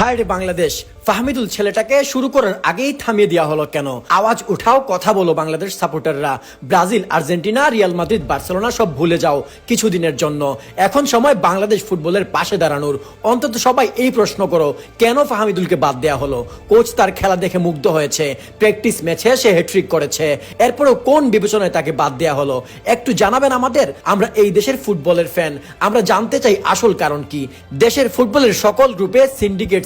হায় রে বাংলাদেশ, ফাহমিদুল ছেলেটাকে শুরু করার আগেই থামিয়ে দেওয়া হলো কেন? আওয়াজ উঠাও, কথা বলো বাংলাদেশ সাপোর্টাররা। Brazil, Argentina, Real Madrid, Barcelona সব ভুলে যাও কিছুদিনের জন্য। এখন সময় বাংলাদেশ ফুটবলের পাশে দাঁড়ানোর। অন্তত সবাই এই প্রশ্ন করো, কেন ফাহমিদুলকে বাদ দেওয়া হলো? কোচ তার খেলা দেখে মুগ্ধ হয়েছে, প্র্যাকটিস ম্যাচে সে হ্যাট্রিক করেছে, এরপরেও কোন বিবেচনায় তাকে বাদ দেওয়া হলো একটু জানাবেন আমাদের। আমরা এই দেশের ফুটবলের ফ্যান, আমরা জানতে চাই আসল কারণ কি। দেশের ফুটবলের সকল গ্রুপে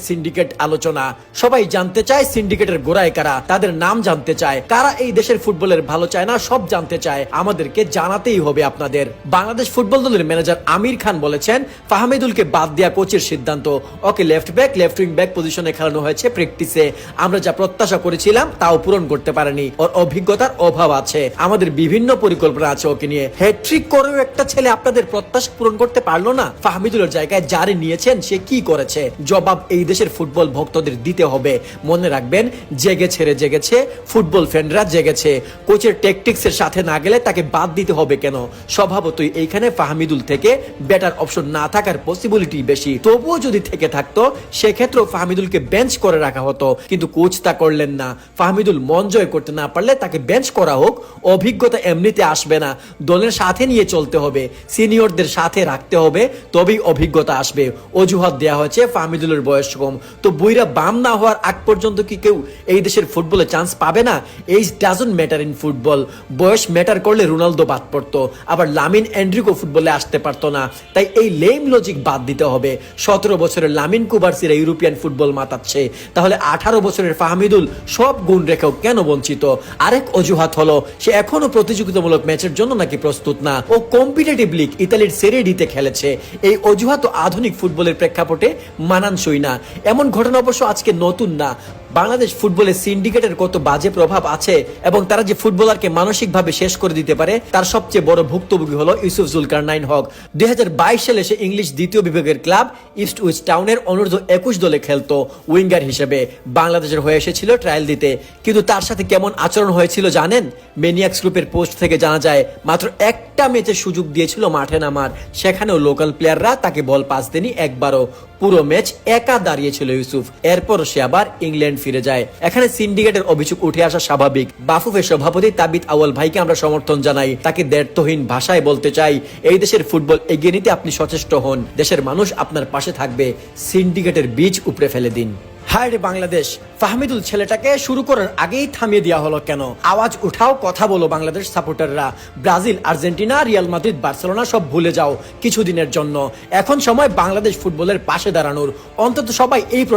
সিন্ডিকেট আলোচনা। সবাই জানতে চায় সিন্ডিকেটের গোড়ায় কারা, তাদের নাম জানতে চায়। কারা এই দেশের ফুটবলের ভালো চায় না সব জানতে চায়, আমাদেরকে জানাতেই হবে আপনাদের। বাংলাদেশ ফুটবল দলের ম্যানেজার আমির খান বলেছেন ফাহমিদুলকে বাদ দেয়া কোচের সিদ্ধান্ত। ওকে লেফট উইং ব্যাক পজিশনে খেলানো হয়েছে প্র্যাকটিসে। আমরা যা প্রত্যাশা করেছিলাম তাও পূরণ করতে পারেনি। ওর অভিজ্ঞতার অভাব আছে, আমাদের বিভিন্ন পরিকল্পনা আছে ওকে নিয়ে। হ্যাট্রিক করেও একটা ছেলে আপনাদের প্রত্যাশা পূরণ করতে পারলো না। ফাহমিদুলের জায়গায় যারে নিয়েছেন সে কি করেছে, জবাব এই দেশের ফুটবল ভক্তদের দিতে হবে। মনে রাখবেন, জেগেছে ফুটবল ফ্যানরা, জেগেছে। কোচের ট্যাকটিক্সের সাথে না গেলে তাকে বাদ দিতে হবে কেন? স্বভাবতই এইখানে ফাহমিদুল থেকে বেটার অপশন না থাকার পসিবিলিটি বেশি। তবুও যদি থেকে থাকতো সেক্ষেত্রেও ফাহমিদুলকে বেঞ্চ করে রাখা হতো, কিন্তু কোচ তা করলেন না। ফাহমিদুল মন জয় করতে না পারলে তাকে বেঞ্চ করা হোক। অভিজ্ঞতা এমনিতে আসবে না, দলের সাথে নিয়ে চলতে হবে, সিনিয়রদের সাথে রাখতে হবে, তবেই অভিজ্ঞতা আসবে। অজুহাত দেওয়া হয়েছে ফাহমিদুলের বয়স কম। তো বুইরা বাম না হওয়ার আগ পর্যন্ত কি কেউ এই দেশের ফুটবলে চান্স পাবে না? Age doesn't matter in football. বয়স ম্যাটার করলে রোনালদো বাদ পড়তো, আবার লামিন এন্ড্রিকো ফুটবলে আসতে পারতো না। তাই এই লেম লজিক বাদ দিতে হবে। 17 বছরের লামিন কুবার্সিরা ইউরোপিয়ান ফুটবল মাতাচ্ছে, তাহলে 18 বছরের ফাহমিদুল সব গুণ রেখেও কেন বঞ্চিত? আরেক অজুহাত হলো সে এখনো প্রতিযোগিতামূলক ম্যাচের জন্য নাকি প্রস্তুত না। ও কম্পিটিটিভ লিগ ইতালির সেরে ডিতে খেলেছে। এই অজুহাত আধুনিক ফুটবলের প্রেক্ষাপটে মানানসই না। এমন ঘটনা অবশ্য আজকে নতুন না। বাংলাদেশ ফুটবলে সিন্ডিকেটের কত বাজে প্রভাব আছে এবং তারা যে ফুটবলারকে মানসিকভাবে শেষ করে দিতে পারে তার সবচেয়ে বড় ভুক্তভোগী হলো ইউসুফ জুলকারনাইন হক। 2022 সালে সে ইংলিশ দ্বিতীয় বিভাগের ক্লাব ইপসউইচ টাউনের অনূর্ধ্ব 21 দলে খেলতো উইঙ্গার হিসেবে। বাংলাদেশের হয়ে এসেছিল ট্রায়াল দিতে, কিন্তু তার সাথে কেমন আচরণ হয়েছিল জানেন? ম্যানিয়াক্স গ্রুপের পোস্ট থেকে জানা যায় মাত্র একটা ম্যাচে সুযোগ দিয়েছিল মাঠে নামার, সেখানেও লোকাল প্লেয়াররা তাকে বল পাস দেনি একবারও। পুরো ম্যাচ একা দাঁড়িয়েছিল ইউসুফ, এরপর সে আবার ইংল্যান্ড ফিরে যায়। এখানে সিন্ডিকেটের অভিযোগ উঠে আসা স্বাভাবিক। বাফুফের সভাপতি তাবিত আউয়াল ভাইকে আমরা সমর্থন জানাই। তাকে দ্ব্যর্থহীন ভাষায় বলতে চাই, এই দেশের ফুটবল এগিয়ে নিতে আপনি সচেষ্ট হন, দেশের মানুষ আপনার পাশে থাকবে। সিন্ডিকেটের বীজ উপড়ে ফেলে দিন। হায় রে বাংলাদেশ, ফাহমিদুল ছেলেটাকে শুরু করার আগেই থামিয়ে দেওয়া হলো কেন? আওয়াজ উঠাও, কথা বলো বাংলাদেশ সাপোর্টাররা। Brazil, Argentina, Real Madrid, Barcelona সব ভুলে যাও কিছুদিনের জন্য। এখন সময় বাংলাদেশ ফুটবলের পাশে দাঁড়ানোর। অন্তত সবাই এই